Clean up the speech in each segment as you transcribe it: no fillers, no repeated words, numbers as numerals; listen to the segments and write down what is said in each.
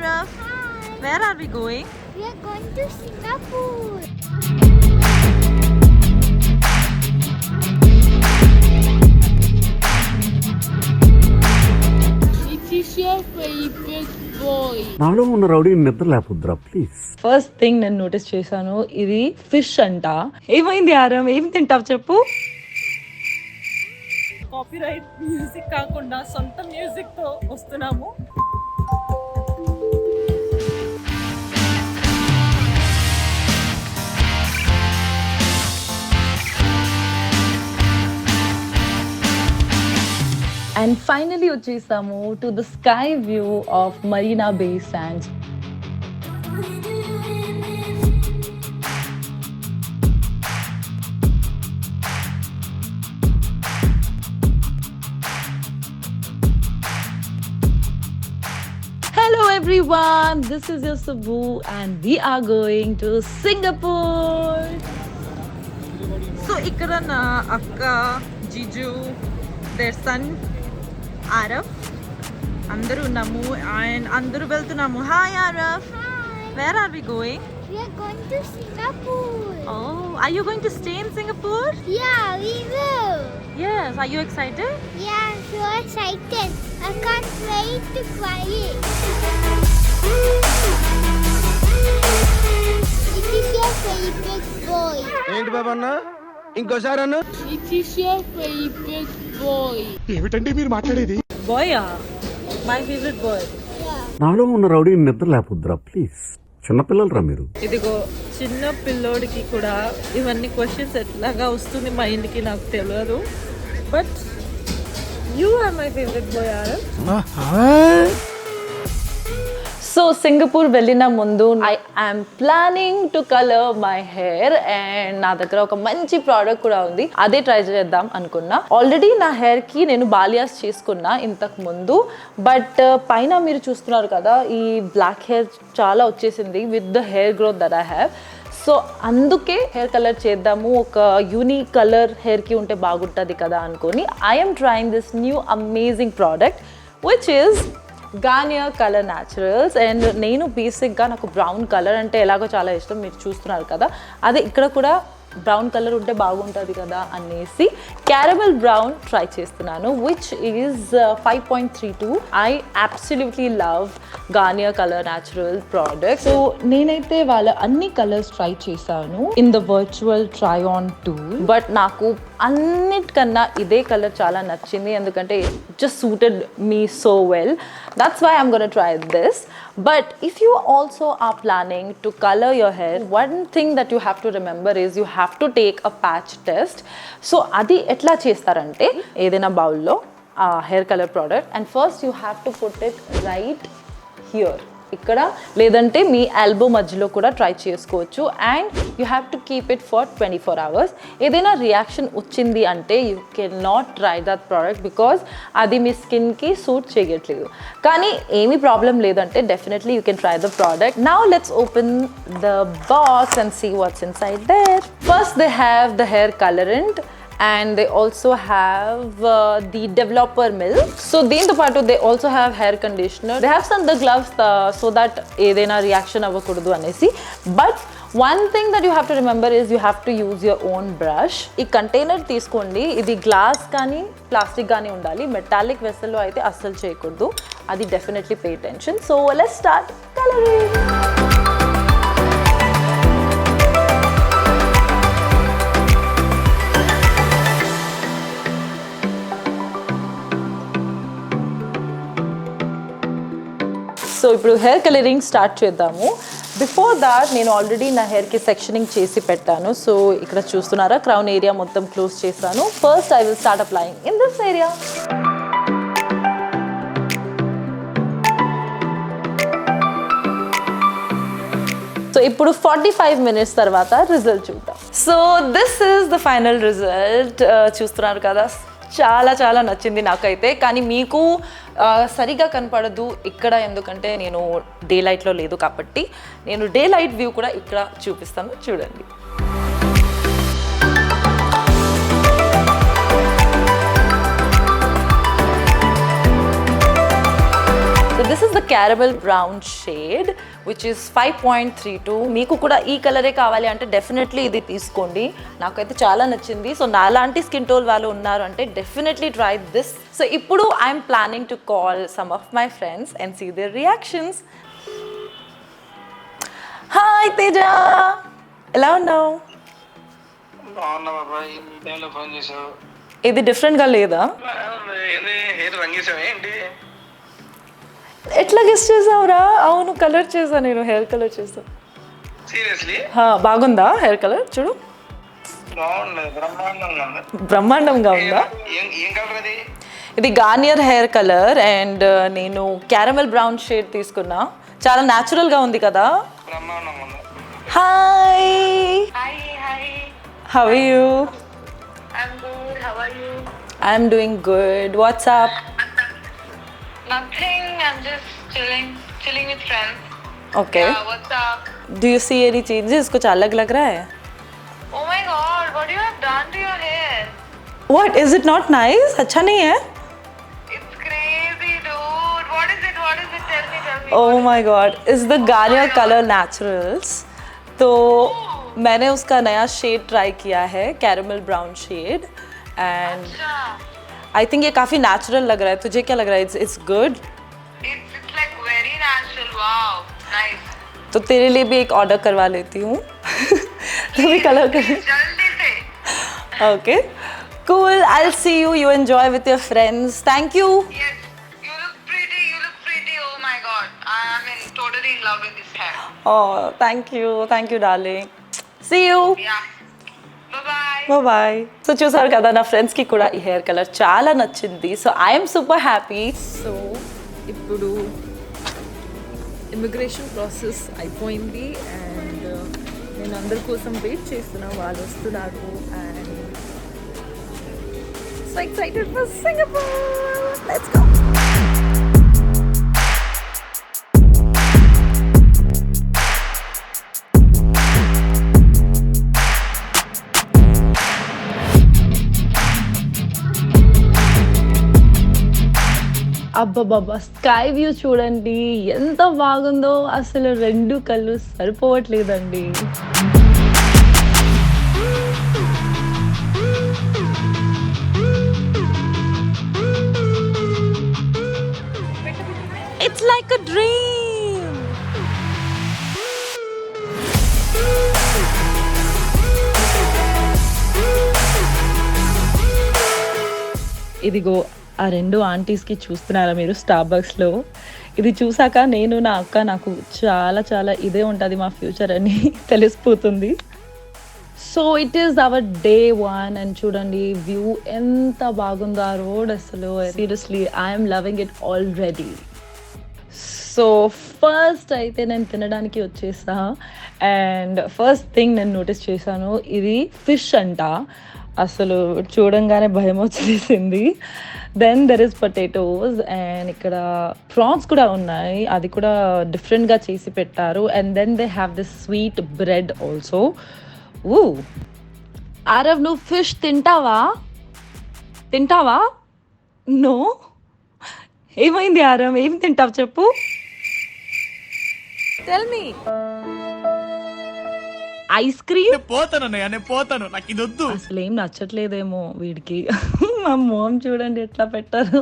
Araf. Hi. Where are we going? We are going to Singapore. Which is your favorite boy? నాలో ఉన్న rowdy నిద్ర లేపుద్రా please. First thing నేను notice చేశాను, ఇది fish అంట. ఏమైంది ఆరం, ఏం తింటావు చెప్పు? కాపీరైట్ మ్యూజిక్ కాకుండా సొంత మ్యూజిక్ తో వస్తున్నాము. అండ్ ఫైనలీ వచ్చేసాము to the sky view of Marina Bay Sands. Hello everyone, this is your Subbu and we are going to Singapore. So ikkada na akka, Jiju, their son Araf, andaru unnamu and andaru veltunamu. Hi Araf. Hi. Where are we going? We are going to Singapore. Oh, are you going to stay in Singapore? Yeah, we will. Yes, are you excited? Yeah, I'm so excited. I can't wait to try it. It is your favorite boy. ఏంటి బాబా అన్న ఇంకోసారి అన్న Which is your favorite boy? ఏమిటండి మీరు మాట్లాడేది? Boy, my favorite boy. Yeah. నాలో ఉన్న rowdy నిద్ర లేపుద్రా ప్లీజ్. చిన్నపిల్లలరా మీరు. ఇదిగో చిన్న పిల్లోడికి కూడా ఇవన్నీ క్వశ్చన్స్ ఎట్లాగా వస్తుంది మైండ్కి నాకు తెలియదు. But you are my favourite boy Aarav. So Singapore వెళ్ళిన ముందు I am planning to colour my hair and నా దగ్గర ఒక మంచి ప్రోడక్ట్ కూడా ఉంది, అదే ట్రై చేద్దాం అనుకున్నా. ఆల్రెడీ నా హెయిర్ కి నేను బాలియాస్ చేసుకున్నా ఇంతకు ముందు, బట్ పైన మీరు చూస్తున్నారు కదా ఈ బ్లాక్ హెయిర్ చాలా వచ్చేసింది with the hair growth that I have. So అందుకే హెయిర్ కలర్ చేద్దాము, ఒక యూనిక్ కలర్ హెయిర్కి ఉంటే బాగుంటుంది కదా అనుకొని I'm trying this new amazing product which is Garnier colour naturals. And నేను బేసిక్గా నాకు బ్రౌన్ కలర్ అంటే ఎలాగో చాలా ఇష్టం, మీరు చూస్తున్నారు కదా. అదే ఇక్కడ కూడా బ్రౌన్ కలర్ ఉంటే బాగుంటుంది కదా అనేసి క్యారమెల్ బ్రౌన్ ట్రై చేస్తున్నాను which is 5.32. I absolutely love Garnier colour natural product. So నేనైతే వాళ్ళ అన్ని కలర్స్ ట్రై చేశాను in the virtual try on tool, but నాకు అన్నిటికన్నా ఇదే కలర్ చాలా నచ్చింది ఎందుకంటే just suited me so well. That's why I'm going to try this. But if you also are planning to color your hair, one thing that you have to remember is you have to take a patch test. So adi etla chestarante edaina bowl lo hair color product, and first you have to put it right here ఇక్కడ, లేదంటే మీ elbow మధ్యలో కూడా try చేసుకోవచ్చు. And you have to keep it for 24 hours. ఏదైనా reaction వచ్చింది అంటే you can not try that product because అది మీ స్కిన్కి సూట్ చేయట్లేదు. కానీ ఏమీ ప్రాబ్లం లేదంటే definitely you can try the product. Now let's open the box and see what's inside there. First they have the hair colourant and they also have the developer milk. So deento paatu they also have hair conditioner. They have some the gloves so that edaina reaction avvakudu anesi. But one thing that you have to remember is you have to use your own brush. ee container తీసుకోండి, ఇది glass కానీ plastic కానీ ఉండాలి, metallic వెసల్లో అయితే అస్సలు చేయకూడదు. అది definitely pay attention. So let's start coloring. So ఇప్పుడు హెయిర్ కలరింగ్ స్టార్ట్ చేద్దాము. బిఫోర్ దాట్ నేను ఆల్రెడీ నా హెయిర్కి సెక్షనింగ్ చేసి పెట్టాను. సో ఇక్కడ చూస్తున్నారా క్రౌన్ ఏరియా మొత్తం క్లోజ్ చేశాను. First I will start applying in this area. So ఇప్పుడు 45 minutes తర్వాత రిజల్ట్ చూద్దాం. So this is the final result. చూస్తున్నారు కదా, చాలా చాలా నచ్చింది నాకైతే. కానీ మీకు సరిగా కనపడదు ఇక్కడ, ఎందుకంటే నేను డే లైట్లో లేదు కాబట్టి నేను డే లైట్ వ్యూ కూడా ఇక్కడ చూపిస్తాను, చూడండి. So this is the caramel brown shade which is 5.32. మీకు కూడా ఈ కలరే కావాలి అంటే డెఫినెట్లీ ఇది తీసుకోండి. నాకైతే చాలా నచ్చింది. సో నాలాంటి స్కిన్ టోన్ వాళ్ళు ఉన్నారు అంటే డెఫినెట్లీ ట్రై దిస్. సో ఇప్పుడు I'm planning to call some of my friends and see their reactions. Hi Teja, ఎలా ఉన్నావు? బాగున్నా బాబా, ఈ టైంలో ఫోన్ చేసావు. ఇది డిఫరెంట్గా లేదా? ఏంది హెయిర్ రంగేసావు ఏంటి? ఎట్లా గెస్ట్ చేసావురా? అవును, కలర్ చేసా నేను, హెయిర్ కలర్ చేసా. సీరియస్లీ బాగుందా హెయిర్ కలర్? చూడు, బాగుండదు, బ్రహ్మాండంగా ఉంది. బ్రహ్మాండంగా ఉందా? ఏం కలర్ అది? ఇది గార్నియర్ హెయిర్ కలర్ అండ్ నేను క్యారమెల్ బ్రౌన్ షేడ్ తీసుకున్నా. చాలా న్యాచురల్గా ఉంది కదా. బ్రహ్మాండంగా ఉంది. Hi, how are you? I'm good. How are you? I'm doing good. What's up? Nothing. I'm just chilling with friends. Okay, Yeah. What's up? Do you see any changes? कुछ अलग लग रहा है? Oh my God! What you have done to your hair? What, is it not nice? अच्छा नहीं है? It's crazy, dude. What is it? What is it? Tell me. Oh my god, is the Garnier Color Naturals. तो मैंने उसका नया shade try किया है, caramel brown shade, and I think ये काफ़ी नेचुरल लग रहा है. तुझे क्या लग रहा है? It's good. It's like very natural. Wow. Nice. तो तेरे लिए भी एक ऑर्डर करवा लेती हूँ. तो भी कलर कर. जल्दी से. Okay, cool. I'll see you. You enjoy with your friends. Thank you. Yes. You look pretty. You look pretty. Oh my God. I'm totally in love with this hair. Oh, thank you, darling. See you. Yeah. Bye-bye. Bye. So చూసారు కదా, నా ఫ్రెండ్స్కి కూడా ఈ hair colour చాలా నచ్చింది. So I'm super happy. So ఇప్పుడు immigration process అయిపోయింది అండ్ నేను అందరి కోసం వెయిట్ చేస్తున్నా. వాళ్ళు వస్తున్నారు and so excited for Singapore. Let's go. అబ్బబ్బబ్బా, స్కై వ్యూ చూడండి ఎంత బాగుందో. అసలు రెండు కళ్ళు సరిపోవట్లేదండి. It's like a dream. ఇదిగో ఆ రెండు ఆంటీస్కి చూస్తున్నారా మీరు స్టార్బక్స్లో? ఇది చూసాక నేను నా అక్క నాకు చాలా చాలా ఇదే ఉంటుంది మా ఫ్యూచర్ అని తెలిసిపోతుంది. So it is our day 1 and చూడండి వ్యూ ఎంత బాగుందో ఆ రోడ్. అసలు seriously I'm loving it already. So first అయితే నేను తినడానికి వచ్చేసా అండ్ ఫస్ట్ థింగ్ నేను నోటీస్ చేశాను, ఇది ఫిష్ అంట. అసలు చూడంగానే భయం వచ్చేసింది. Then there is potatoes and ఇక్కడ ప్రాన్స్ కూడా ఉన్నాయి, అది కూడా డిఫరెంట్గా చేసి పెట్టారు. And then they have this sweet bread also. ఊ ఆరవ్, నువ్వు ఫిష్ తింటావా? నో. ఏమైంది ఆరవ్, ఏం తింటావు చెప్పు? Tell me. Ice cream? పోతాను, నాకు ఇది వద్దు. అసలు ఏం నచ్చట్లేదేమో వీడికి. మా మామ్ చూడండి ఎట్లా పెట్టారు.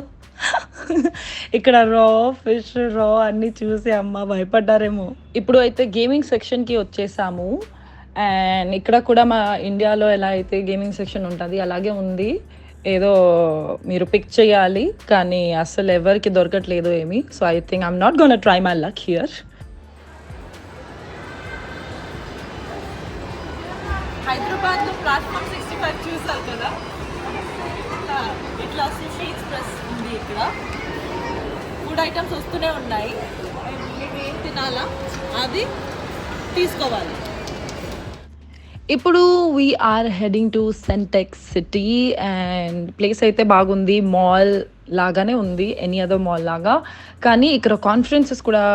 ఇక్కడ రా ఫిష్ రా అన్నీ చూసి అమ్మ భయపడ్డారేమో. ఇప్పుడు అయితే గేమింగ్ సెక్షన్కి వచ్చేసాము అండ్ ఇక్కడ కూడా మా ఇండియాలో ఎలా అయితే గేమింగ్ సెక్షన్ ఉంటుంది అలాగే ఉంది. ఏదో మీరు పిక్ చేయాలి కానీ అసలు ఎవరికి దొరకట్లేదు ఏమి. So I think I'm not gonna try my luck here. హైదరాబాద్లో ప్లాట్ఫామ్ 65 చూసారు కదా, ఇట్లా సుషి ఎక్స్ప్రెస్ ఉంది. ఇక్కడ ఫుడ్ ఐటమ్స్ వస్తూనే ఉన్నాయి. మీరు ఏం తినాలా అది తీసుకోవాలి. ఇప్పుడు we're heading to Suntec City and place అయితే బాగుంది, మాల్ లాగానే ఉంది, ఎనీ అదర్ మాల్ లాగా. కానీ ఇక్కడ కాన్ఫరెన్సెస్ కూడా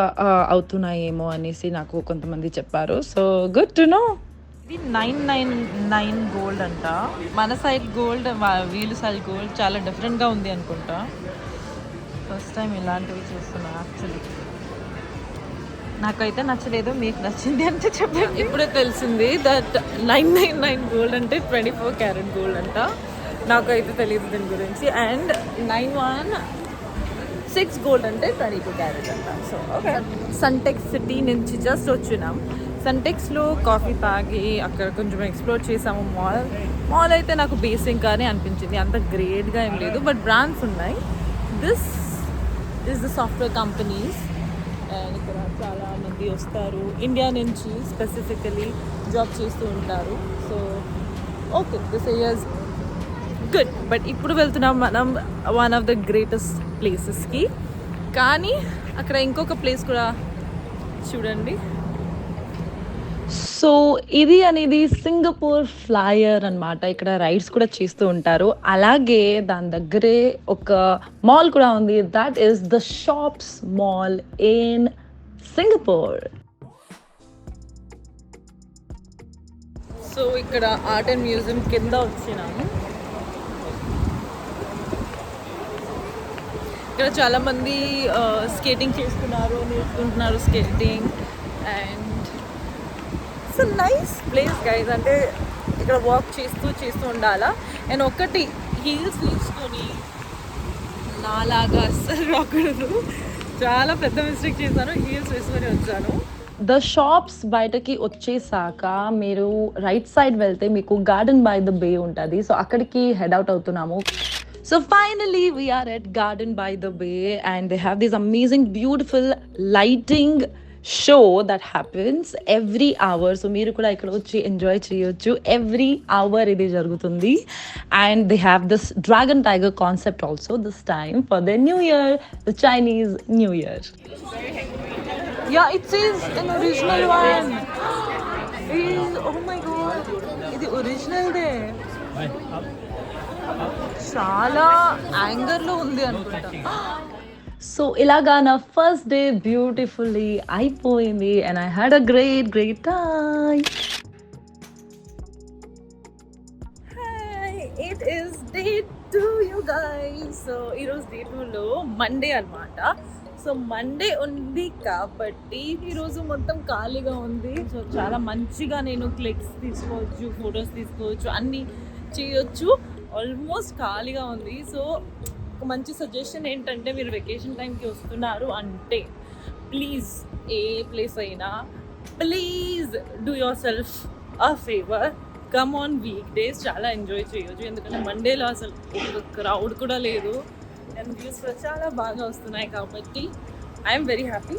అవుతున్నాయేమో అనేసి నాకు కొంతమంది చెప్పారు. So good to know. ఇది 999 గోల్డ్ అంట. మన సైడ్ గోల్డ్, వీళ్ళ సైడ్ గోల్డ్ చాలా డిఫరెంట్గా ఉంది అనుకుంటా. ఫస్ట్ టైం ఇలాంటివి చూస్తున్నా యాక్చువల్లీ. నాకైతే నచ్చలేదు, మీకు నచ్చింది అంటే చెప్పండి. ఇప్పుడే తెలిసింది దట్ 999 గోల్డ్ అంటే 24 క్యారెట్ గోల్డ్ అంట. నాకైతే తెలియదు దీని గురించి. అండ్ 916 గోల్డ్ అంటే 22 క్యారెట్ అంట. సో ఓకే, సన్టెక్స్ సిటీ నుంచి జస్ట్ వచ్చినాం. సన్టెక్స్లో కాఫీ తాగి అక్కడ కొంచెం ఎక్స్ప్లోర్ చేసాము. మాల్ అయితే నాకు బేసిక్ గానే అనిపించింది, అంత గ్రేట్గా ఏం లేదు, బట్ బ్రాండ్స్ ఉన్నాయి. This is the software companies. And ఇక్కడ చాలా మంది వస్తారు ఇండియా నుంచి, స్పెసిఫికలీ జాబ్ చేస్తూ ఉంటారు. So okay, this years good. But ఇప్పుడు వెళ్తున్నాం మనం వన్ ఆఫ్ ద గ్రేటెస్ట్ ప్లేసెస్కి. కానీ అక్కడ ఇంకొక ప్లేస్ కూడా చూడండి. సో ఇది అనేది సింగపూర్ ఫ్లైయర్ అన్నమాట. ఇక్కడ రైడ్స్ కూడా చేస్తూ ఉంటారు. అలాగే దాని దగ్గరే ఒక మాల్ కూడా ఉంది, that is the shops mall in Singapore. So ఇక్కడ ఆర్ట్ అండ్ మ్యూజియం కింద వచ్చినాము. ఇక్కడ చాలామంది స్కేటింగ్ చేస్తున్నారు, నేర్చుకుంటున్నారు skating. And it's a nice place guys. అంటే ఇక్కడ వాక్ చేస్తూ ఉండాలా. అండ్ ఒకటి హీల్స్ తీసుకొని నాలాగా అస్సలు రాకూడదు, చాలా పెద్ద మిస్టేక్ చేశాను, హీల్స్ వేసుకొని వచ్చాను. ద షాప్స్ బయటకి వచ్చేసాక మీరు రైట్ సైడ్ వెళ్తే మీకు గార్డెన్ బై ద బే ఉంటుంది. సో అక్కడికి హెడ్ అవుట్ అవుతున్నాము. So finally we are at Garden by the Bay and they have this amazing beautiful lighting show that happens every hour. So మీరు కూడా ఇక్కడ వచ్చి ఎంజాయ్ చేయొచ్చు. ఎవ్రీ అవర్ ఇది జరుగుతుంది. And they have this dragon tiger concept also this time for their new year, the Chinese New Year. Yeah, it says an original one. Oh my god, ఇది original they. చాలా యాంగర్లో ఉంది అనుకుంటా. So ఇలాగా నా first day beautifully అయిపోయింది and I had a great time. It is day 2 you guys. So ఈరోజు day 2లో Monday అనమాట. సో మండే ఉంది కాబట్టి ఈరోజు మొత్తం ఖాళీగా ఉంది. సో చాలా మంచిగా నేను క్లిక్స్ తీసుకోవచ్చు, ఫొటోస్ తీసుకోవచ్చు, అన్నీ చేయొచ్చు. ఆల్మోస్ట్ ఖాళీగా ఉంది. సో ఒక మంచి సజెషన్ ఏంటంటే, మీరు వెకేషన్ టైంకి వస్తున్నారు అంటే ప్లీజ్ ఏ ప్లేస్ అయినా please do your self a favour, come on week days. చాలా ఎంజాయ్ చేయొచ్చు. ఎందుకంటే మండేలో అసలు ఒక క్రౌడ్ కూడా లేదు అండ్ వ్యూస్ కూడా చాలా బాగా వస్తున్నాయి. కాబట్టి ఐఎమ్ వెరీ హ్యాపీ.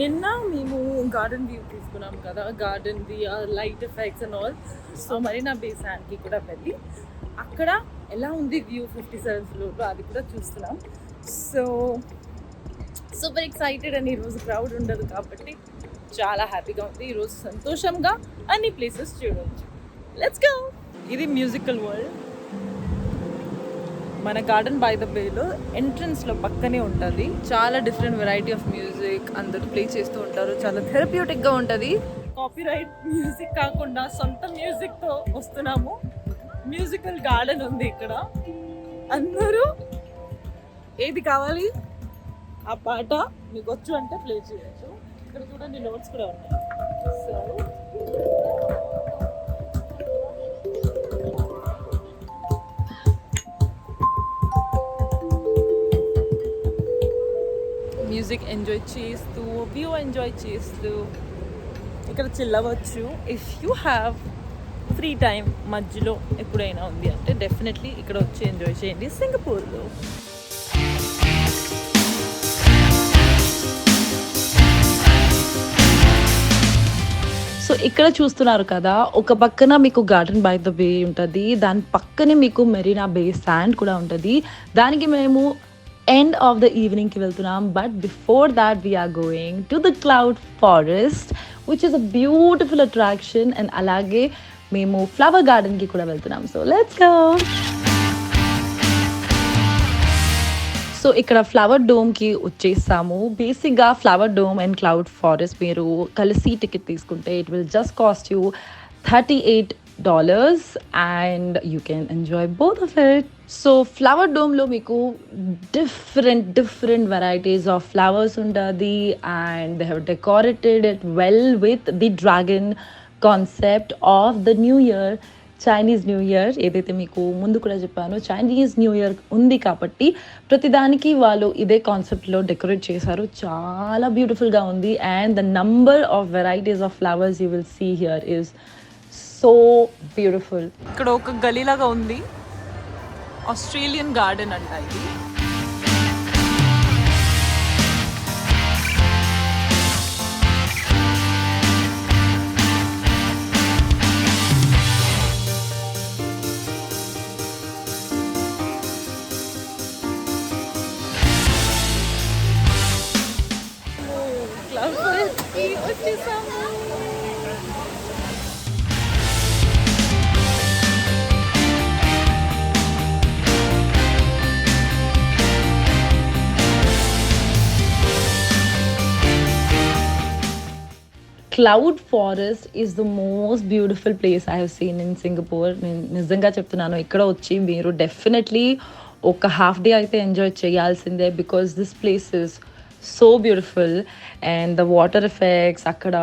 నిన్న మేము గార్డెన్ వ్యూ తీసుకున్నాం కదా, గార్డెన్ది light effects and all. So Marina Bay శాండ్కి కూడా వెళ్ళి అక్కడ ఎలా ఉంది వ్యూ 57 ఫ్లోర్లో అది కూడా చూస్తున్నాం. So super excited. అండ్ ఈరోజు క్రౌడ్ ఉండదు కాబట్టి చాలా హ్యాపీగా ఉంది. ఈరోజు సంతోషంగా అన్ని ప్లేసెస్ చూడవచ్చు. Let's go. ఇది మ్యూజికల్ వరల్డ్ మన గార్డెన్ బై ద బేలో ఎంట్రన్స్లో పక్కనే ఉంటుంది. చాలా డిఫరెంట్ వెరైటీ ఆఫ్ మ్యూజిక్ అందరూ ప్లే చేస్తూ ఉంటారు. చాలా థెరప్యూటిక్గా ఉంటుంది. కాపీరైట్ మ్యూజిక్ కాకుండా సొంత మ్యూజిక్తో వస్తున్నాము. మ్యూజికల్ గార్డెన్ ఉంది ఇక్కడ. అందరూ ఏది కావాలి ఆ పాట మీకు వచ్చు అంటే ప్లే చేయొచ్చు. ఇక్కడ చూడండి నోట్స్ కూడా ఉన్నాయి. సో మ్యూజిక్ ఎంజాయ్ చేస్తూ, వ్యూ ఎంజాయ్ చేస్తూ ఇక్కడ చిల్లవచ్చు. If you have free time మధ్యలో ఎప్పుడైనా ఉంది అంటే డెఫినెట్లీ ఇక్కడ వచ్చి ఎంజాయ్ చేయండి సింగపూర్లో. సో ఇక్కడ చూస్తున్నారు కదా, ఒక పక్కన మీకు గార్డెన్ బై ద బే ఉంటుంది, దాని పక్కనే మీకు మెరీనా బే శాండ్ కూడా ఉంటుంది. దానికి మేము ఎండ్ ఆఫ్ ద ఈవినింగ్కి వెళ్తున్నాం. But before that we're going to the cloud forest which is a beautiful attraction. And అలాగే మేము ఫ్లవర్ గార్డెన్కి కూడా వెళ్తున్నాం. So let's go. సో ఇక్కడ ఫ్లవర్ డోమ్కి వచ్చేసాము. బేసిక్గా flower dome and cloud forest మీరు కలిసి టికెట్ తీసుకుంటే it will just cost you $38 and you can enjoy both of it. So flower డోమ్లో మీకు డిఫరెంట్ వెరైటీస్ ఆఫ్ ఫ్లవర్స్ ఉంటుంది and they have decorated it well with the dragon concept of the new year, Chinese new year. ఏదైతే మీకు ముందు కూడా చెప్పానో Chinese new year ఉంది కాబట్టి ప్రతిదానికి వాళ్ళు ఇదే కాన్సెప్ట్లో డెకరేట్ చేశారు. చాలా బ్యూటిఫుల్గా ఉంది and the number of varieties of flowers you will see here is so beautiful. ఇక్కడ ఒక గలీలాగా ఉంది, ఆస్ట్రేలియన్ గార్డెన్ అంట ఇది. Cloud forest is the most beautiful place I have seen in Singapore. నేను నిజంగా చెప్తున్నాను, ఇక్కడ వచ్చి మీరు డెఫినెట్లీ ఒక హాఫ్ డే అయితే ఎంజాయ్ చేయాల్సిందే because this place is so beautiful and the water effects అక్కడ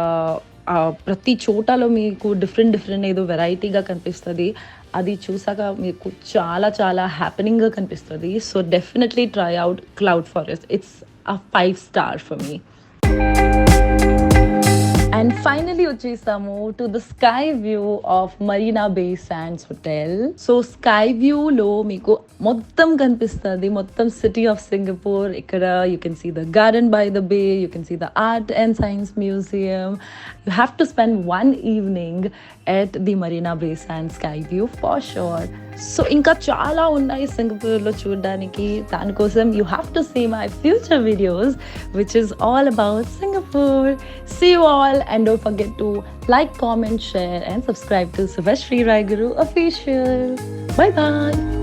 ప్రతి చోటలో మీకు డిఫరెంట్ ఏదో వెరైటీగా కనిపిస్తుంది. అది చూసాక మీకు చాలా చాలా హ్యాపెనింగ్గా కనిపిస్తుంది. So definitely try out cloud forest. It's a 5 star for me. And finally వచ్చేసాము to the sky view of Marina Bay Sands hotel. So sky వ్యూలో మీకు మొత్తం కనిపిస్తుంది, మొత్తం సిటీ ఆఫ్ సింగపూర్. ఇక్కడ you can see the garden by the bay, you can see the art and science museum. You have to spend 1 evening at the Marina Bay Sand sky view for sure. So ఇంకా చాలా ఉన్నాయి సింగపూర్లో చూడడానికి. దానికోసం you have to see my future videos which is all about Singapore. See you all and don't forget to like, comment, share and subscribe to Subhashri Rai Guru Official. Bye bye.